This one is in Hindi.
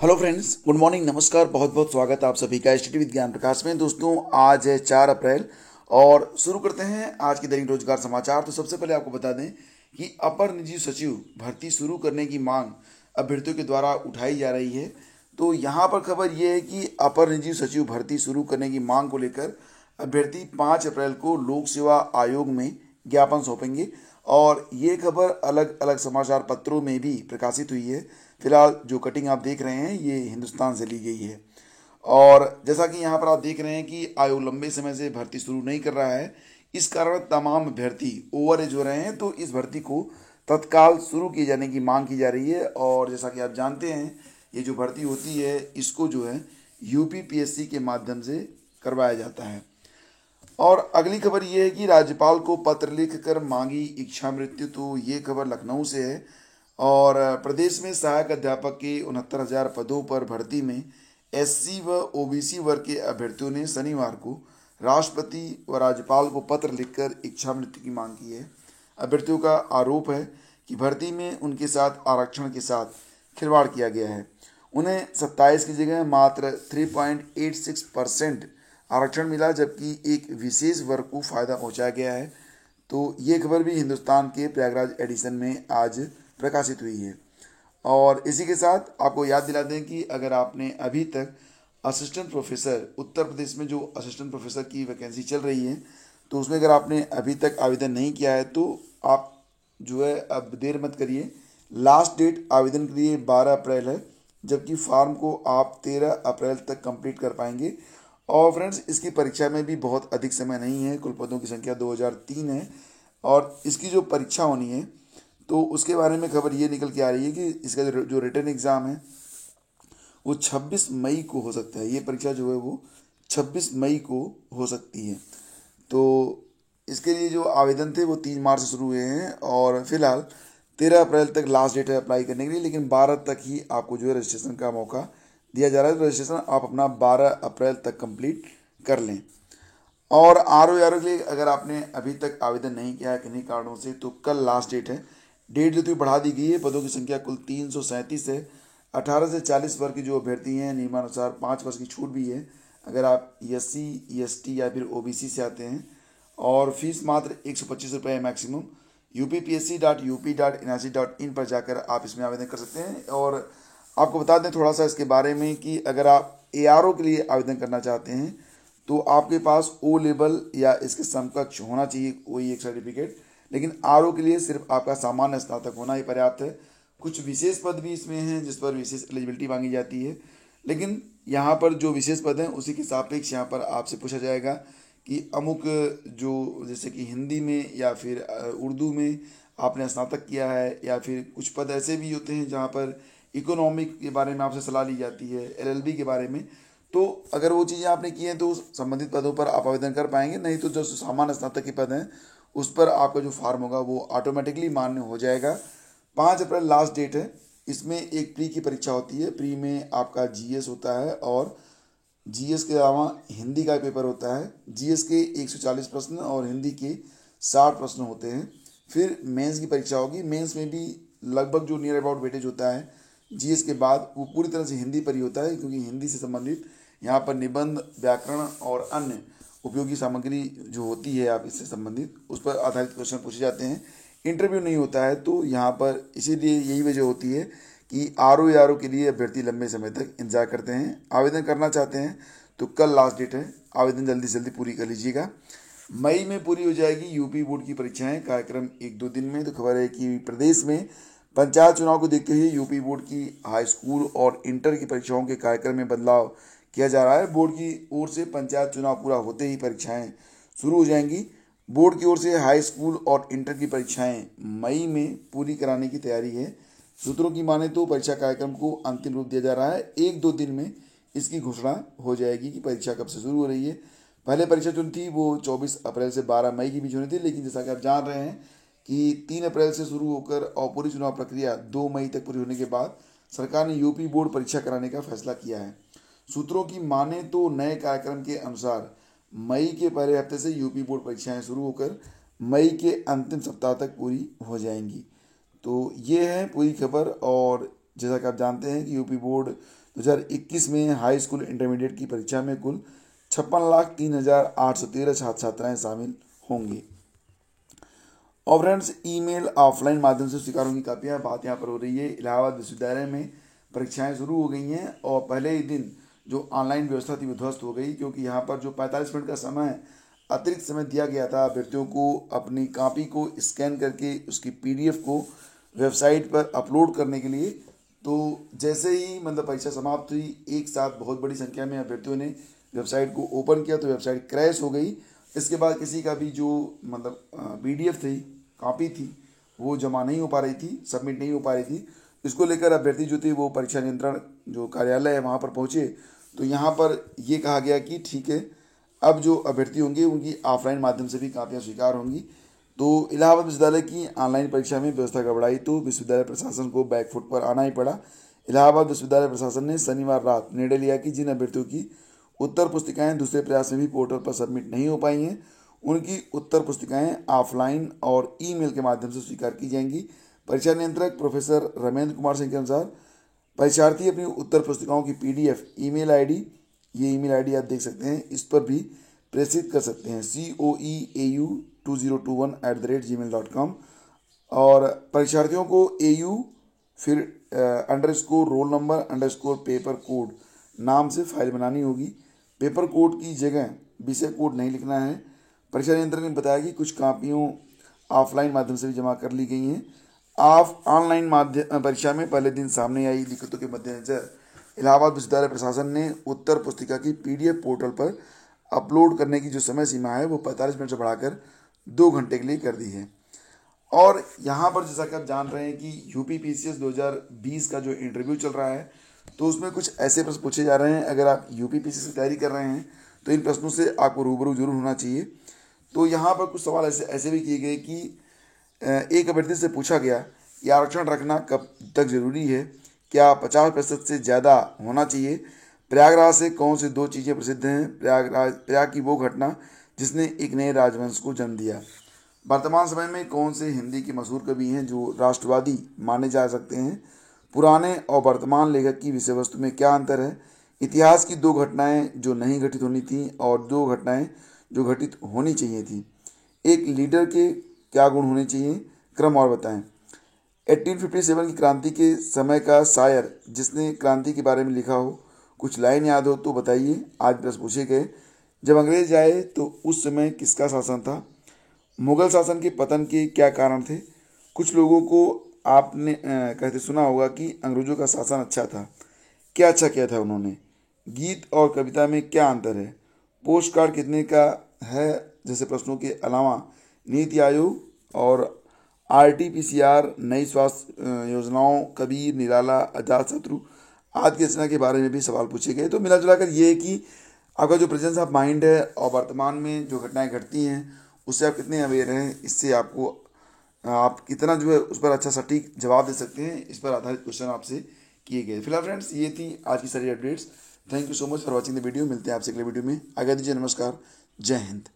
हेलो फ्रेंड्स, गुड मॉर्निंग, नमस्कार। बहुत बहुत स्वागत है आप सभी का स्टडी विद ज्ञान प्रकाश में। दोस्तों, आज है 4 अप्रैल और शुरू करते हैं आज के दैनिक रोजगार समाचार। तो सबसे पहले आपको बता दें कि अपर निजी सचिव भर्ती शुरू करने की मांग अभ्यर्थियों के द्वारा उठाई जा रही है। तो यहाँ पर खबर ये है कि अपर निजी सचिव भर्ती शुरू करने की मांग को लेकर अभ्यर्थी 5 अप्रैल को लोक सेवा आयोग में ज्ञापन सौंपेंगे और ये खबर अलग अलग समाचार पत्रों में भी प्रकाशित हुई है। फिलहाल जो कटिंग आप देख रहे हैं ये हिंदुस्तान से ली गई है। और जैसा कि यहाँ पर आप देख रहे हैं कि आयोग लंबे समय से भर्ती शुरू नहीं कर रहा है, इस कारण तमाम अभ्यर्थी ओवर एज हो रहे हैं। तो इस भर्ती को तत्काल शुरू किए जाने की मांग की जा रही है। और जैसा कि आप जानते हैं, ये जो भर्ती होती है इसको जो है यूपीपीएससी के माध्यम से करवाया जाता है। और अगली खबर ये है कि राज्यपाल को पत्र लिखकर मांगी इच्छा मृत्यु। तो ये खबर लखनऊ से है। और प्रदेश में सहायक अध्यापक के 69,000 पदों पर भर्ती में एससी व ओबीसी वर्ग के अभ्यर्थियों ने शनिवार को राष्ट्रपति व राज्यपाल को पत्र लिखकर इच्छा मृत्यु की मांग की है। अभ्यर्थियों का आरोप है कि भर्ती में उनके साथ आरक्षण के साथ खिलवाड़ किया गया है। उन्हें 27 की जगह मात्र 3.86% आरक्षण मिला, जबकि एक विशेष वर्ग को फायदा पहुंचाया गया है। तो ये खबर भी हिंदुस्तान के प्रयागराज एडिशन में आज प्रकाशित हुई है। और इसी के साथ आपको याद दिला दें कि अगर आपने अभी तक असिस्टेंट प्रोफेसर उत्तर प्रदेश में जो असिस्टेंट प्रोफेसर की वैकेंसी चल रही है, तो उसमें अगर आपने अभी तक आवेदन नहीं किया है तो आप जो है अब देर मत करिए। लास्ट डेट आवेदन के लिए 12 अप्रैल है, जबकि फॉर्म को आप 13 अप्रैल तक कंप्लीट कर पाएंगे। और फ्रेंड्स, इसकी परीक्षा में भी बहुत अधिक समय नहीं है। कुल पदों की संख्या 2003 है और इसकी जो परीक्षा होनी है तो उसके बारे में खबर ये निकल के आ रही है कि इसका जो रिटन एग्ज़ाम है वो 26 मई को हो सकता है। ये परीक्षा जो है वो 26 मई को हो सकती है। तो इसके लिए जो आवेदन थे वो 3 मार्च से शुरू हुए हैं और फिलहाल 13 अप्रैल तक लास्ट डेट है अप्लाई करने के लिए, लेकिन 12 तक ही आपको जो है रजिस्ट्रेशन का मौका दिया जा रहा है। तो रजिस्ट्रेशन आप अपना 12 अप्रैल तक कंप्लीट कर लें। और आर के लिए अगर आपने अभी तक आवेदन नहीं किया है किन्हीं कारणों से, तो कल लास्ट डेट है। डेट जो थी बढ़ा दी गई है। पदों की संख्या कुल 337 है। 18 से 40 वर्ग के जो अभ्यर्थी हैं नियमानुसार 5 वर्ष की छूट भी है अगर आप SC ST या फिर OBC से आते हैं। और फीस मात्र 125 रुपये है मैक्सिमम। upsc.up.nic.in पर जाकर आप इसमें आवेदन कर सकते हैं। और आपको बता दें थोड़ा सा इसके बारे में कि अगर आप ARO के लिए आवेदन करना चाहते हैं तो आपके पास O लेवल या इसके समकक्ष होना चाहिए कोई एक सर्टिफिकेट, लेकिन RO के लिए सिर्फ आपका सामान्य स्नातक होना ही पर्याप्त है। कुछ विशेष पद भी इसमें हैं जिस पर विशेष एलिजिबिलिटी मांगी जाती है, लेकिन यहाँ पर जो विशेष पद हैं उसी के सापेक्ष यहाँ पर आपसे पूछा जाएगा कि अमुक जो जैसे कि हिंदी में या फिर उर्दू में आपने स्नातक किया है, या फिर कुछ पद ऐसे भी होते हैं जहाँ पर इकोनॉमिक के बारे में आपसे सलाह ली जाती है, LLB के बारे में। तो अगर वो चीज़ें आपने की हैं तो संबंधित पदों पर आप आवेदन कर पाएंगे, नहीं तो जो सामान्य स्नातक के पद हैं उस पर आपका जो फॉर्म होगा वो ऑटोमेटिकली मान्य हो जाएगा। 5 अप्रैल लास्ट डेट है। इसमें एक प्री की परीक्षा होती है। प्री में आपका GS होता है और GS के अलावा हिंदी का पेपर होता है। GS के 140 प्रश्न और हिंदी के 60 प्रश्न होते हैं। फिर मेंस की परीक्षा होगी। मेंस में भी लगभग जो नियर अबाउट वेटेज होता है GS के बाद वो पूरी तरह से हिंदी पर ही होता है, क्योंकि हिंदी से संबंधित यहाँ पर निबंध, व्याकरण और अन्य उपयोगी सामग्री जो होती है आप इससे संबंधित उस पर आधारित क्वेश्चन पूछे जाते हैं। इंटरव्यू नहीं होता है। तो यहाँ पर इसीलिए यही वजह होती है कि RO के लिए अभ्यर्थी लंबे समय तक इंतजार करते हैं। आवेदन करना चाहते हैं तो कल लास्ट डेट है। आवेदन जल्दी से जल्दी पूरी कर लीजिएगा। मई में पूरी हो जाएगी यूपी बोर्ड की परीक्षाएं, कार्यक्रम 1-2 दिन में। तो खबर है कि प्रदेश में पंचायत चुनाव को देखते हुए यूपी बोर्ड की हाई स्कूल और इंटर की परीक्षाओं के कार्यक्रम में बदलाव किया जा रहा है। बोर्ड की ओर से पंचायत चुनाव पूरा होते ही परीक्षाएं शुरू हो जाएंगी। बोर्ड की ओर से हाई स्कूल और इंटर की परीक्षाएं मई में पूरी कराने की तैयारी है। सूत्रों की माने तो परीक्षा कार्यक्रम को अंतिम रूप दिया जा रहा है। 1-2 दिन में इसकी घोषणा हो जाएगी कि परीक्षा कब से शुरू हो रही है। पहले परीक्षा जो थी वो 24 अप्रैल से 12 मई के बीच होनी थी, लेकिन जैसा कि आप जान रहे हैं कि 3 अप्रैल से शुरू होकर और पूरी चुनाव प्रक्रिया 2 मई तक पूरी होने के बाद सरकार ने यूपी बोर्ड परीक्षा कराने का फैसला किया है। सूत्रों की माने तो नए कार्यक्रम के अनुसार मई के पहले हफ्ते से यूपी बोर्ड परीक्षाएं शुरू होकर मई के अंतिम सप्ताह तक पूरी हो जाएंगी। तो ये है पूरी खबर। और जैसा कि आप जानते हैं कि यूपी बोर्ड 2021 में हाई स्कूल इंटरमीडिएट की परीक्षा में कुल 56,03,813 छात्र छात्राएँ शामिल होंगी। और फ्रेंड्स, ईमेल ऑफलाइन माध्यम से स्वीकार होंगी कापियाँ, बात यहाँ पर हो रही है। इलाहाबाद विश्वविद्यालय में परीक्षाएं शुरू हो गई हैं और पहले ही दिन जो ऑनलाइन व्यवस्था थी वो ध्वस्त हो गई, क्योंकि यहाँ पर जो 45 मिनट का समय अतिरिक्त समय दिया गया था अभ्यर्थियों को अपनी कॉपी को स्कैन करके उसकी पीडीएफ को वेबसाइट पर अपलोड करने के लिए। तो जैसे ही मतलब परीक्षा समाप्त हुई, एक साथ बहुत बड़ी संख्या में अभ्यर्थियों ने वेबसाइट को ओपन किया तो वेबसाइट क्रैश हो गई। इसके बाद किसी का भी जो मतलब पीडीएफ थी, कॉपी थी, वो जमा नहीं हो पा रही थी, सबमिट नहीं हो पा रही थी। इसको लेकर अभ्यर्थी जो थे वो परीक्षा नियंत्रण जो कार्यालय है वहाँ पर पहुँचे। तो यहाँ पर ये कहा गया कि ठीक है, अब जो अभ्यर्थी होंगे उनकी ऑफलाइन माध्यम से भी कापियाँ स्वीकार होंगी। तो इलाहाबाद विश्वविद्यालय की ऑनलाइन परीक्षा में व्यवस्था गड़बड़ाई तो विश्वविद्यालय प्रशासन को बैकफुट पर आना ही पड़ा। इलाहाबाद विश्वविद्यालय प्रशासन ने शनिवार रात निर्णय लिया कि जिन अभ्यर्थियों की उत्तर पुस्तिकाएं दूसरे प्रयास में भी पोर्टल पर सबमिट नहीं हो पाई हैं, उनकी उत्तर पुस्तिकाएं ऑफलाइन और ईमेल के माध्यम से स्वीकार की जाएंगी। परीक्षा नियंत्रक प्रोफेसर रमेंद्र कुमार सिंह के अनुसार परीक्षार्थी अपनी उत्तर पुस्तिकाओं की पीडीएफ ईमेल आईडी, ये ईमेल आईडी आप देख सकते हैं, इस पर भी प्रेषित कर सकते हैं coeau2021@gmail.com। और परीक्षार्थियों को AU फिर underscore roll number underscore paper code नाम से फाइल बनानी होगी। पेपर कोड की जगह विषय कोड नहीं लिखना है। परीक्षा नियंत्रक ने बताया कि कुछ कापियों ऑफलाइन माध्यम से भी जमा कर ली गई हैं। ऑनलाइन माध्यम परीक्षा में पहले दिन सामने आई दिक्कतों के मद्देनजर इलाहाबाद विश्वविद्यालय प्रशासन ने उत्तर पुस्तिका की पीडीएफ पोर्टल पर अपलोड करने की जो समय सीमा है वो 45 मिनट से बढ़ाकर 2 घंटे के लिए कर दी है। और यहाँ पर जैसा कि आप जान रहे हैं कि UPPCS 2020 का जो इंटरव्यू चल रहा है, तो उसमें कुछ ऐसे प्रश्न पूछे जा रहे हैं। अगर आप UPPCS की तैयारी कर रहे हैं तो इन प्रश्नों से आपको रूबरू जरूर होना चाहिए। तो यहाँ पर कुछ सवाल ऐसे भी किए गए कि एक अभ्यर्थी से पूछा गया कि आरक्षण रखना कब तक जरूरी है, क्या 50% से ज़्यादा होना चाहिए, प्रयागराज से कौन से 2 चीज़ें प्रसिद्ध हैं, प्रयाग की वो घटना जिसने एक नए राजवंश को जन्म दिया, वर्तमान समय में कौन से हिंदी के मशहूर कवि हैं जो राष्ट्रवादी माने जा सकते हैं, पुराने और वर्तमान लेखक की विषय वस्तु में क्या अंतर है, इतिहास की 2 घटनाएं जो नहीं घटित होनी थी और 2 घटनाएं जो घटित होनी चाहिए थी, एक लीडर के क्या गुण होने चाहिए, क्रम और बताएं। 1857 की क्रांति के समय का शायर जिसने क्रांति के बारे में लिखा हो, कुछ लाइन याद हो तो बताइए। आज प्रश्न पूछे गए। जब अंग्रेज आए तो उस समय किसका शासन था, मुगल शासन के पतन के क्या कारण थे। कुछ लोगों को आपने कहते सुना होगा कि अंग्रेजों का शासन अच्छा था, क्या अच्छा किया था उन्होंने। गीत और कविता में क्या अंतर है, पोस्ट कार्ड कितने का है जैसे प्रश्नों के अलावा नीति आयोग और RT-PCR, नई स्वास्थ्य योजनाओं, कबीर, निराला, अजातशत्रु आदि की रचना के बारे में भी सवाल पूछे गए। तो मिला जुलाकर ये है कि आपका जो प्रेजेंस ऑफ माइंड है और वर्तमान में जो घटनाएं घटती हैं उससे आप कितने अवेयर हैं, इससे आपको आप कितना जो है उस पर अच्छा सटीक जवाब दे सकते हैं, इस पर आधारित क्वेश्चन आपसे किए गए। फिलहाल फ्रेंड्स, ये थी आज की सारी updates. Thank you so much for watching the video. मिलते हैं आपसे अगले वीडियो में। आगे दीजिए, नमस्कार, जय हिंद।